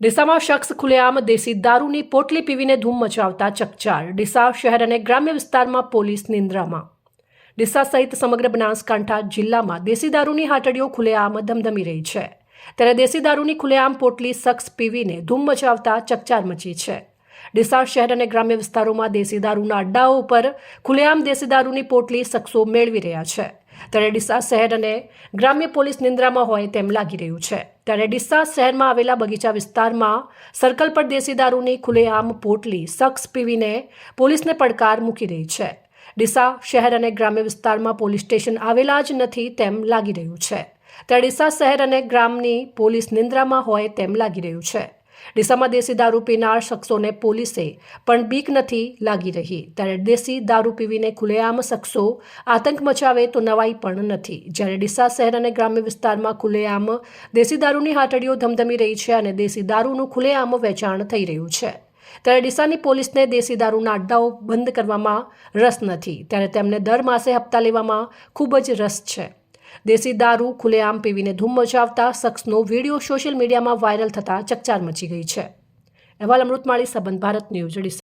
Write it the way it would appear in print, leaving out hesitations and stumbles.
ડીસામાં શખ્સ ખુલ્લેઆમ દેશી દારૂની પોટલી પીવીને ધૂમ મચાવતા ચકચાર। ડીસા શહેર અને ગ્રામ્ય વિસ્તારમાં પોલીસ નિંદ્રામાં। ડીસા સહિત સમગ્ર બનાસકાંઠા જિલ્લામાં દેશી દારૂની હાટડીઓ ખુલ્લેઆમ ધમધમી રહી છે। ત્યારે દેશી દારૂની ખુલ્લેઆમ પોટલી શખ્સ પીવીને ધૂમ મચાવતા ચકચાર મચી છે। ડીસા શહેર અને ગ્રામ્ય વિસ્તારોમાં દેશી દારૂના અડ્ડાઓ ઉપર ખુલ્લેઆમ દેશી દારૂની પોટલી શખ્સો મેળવી રહ્યા છે। ત્યારે ડીસા શહેર અને ગ્રામ્ય પોલીસ નિંદ્રામાં હોય તેમ લાગી રહ્યું છે। ત્યારે ડીસા શહેરમાં આવેલા બગીચા વિસ્તારમાં સર્કલ પર દેશી દારૂની ખુલ્લેઆમ પોટલી શખ્સ પીવીને પોલીસને પડકાર મૂકી રહી છે। ડીસા શહેર અને ગ્રામ્ય વિસ્તારમાં પોલીસ સ્ટેશન આવેલા જ નથી તેમ લાગી રહ્યું છે। ત્યારે ડીસા શહેર અને ગ્રામની પોલીસ નિંદ્રામાં હોય તેમ લાગી રહ્યું છે। ડીસામાં દેશી દારૂ પીનાર શખ્સોને પોલીસે પણ બીક નથી લાગી રહી। ત્યારે દેશી દારૂ પીવીને ખુલ્લેઆમ શખ્સો આતંક મચાવે તો નવાઈ પણ નથી। જ્યારે ડીસા શહેર અને ગ્રામ્ય વિસ્તારમાં ખુલ્લેઆમ દેશી દારૂની હાટડીઓ ધમધમી રહી છે અને દેશી દારૂનું ખુલ્લેઆમ વેચાણ થઈ રહ્યું છે। ત્યારે ડીસાની પોલીસને દેશી દારૂના અડ્ડાઓ બંધ કરવામાં રસ નથી, ત્યારે તેમને દર માસે હપ્તા લેવામાં ખૂબ જ રસ છે। દેશી દારૂ ખુલ્લેઆમ પીવીને ધૂમ મચાવતા શખ્સનો વિડીયો સોશિયલ મીડિયામાં વાયરલ થતાં ચકચાર મચી ગઈ છે। અહેવાલ અમૃતમાળી, સંબંધ ભારત ન્યૂઝ, ડીસા।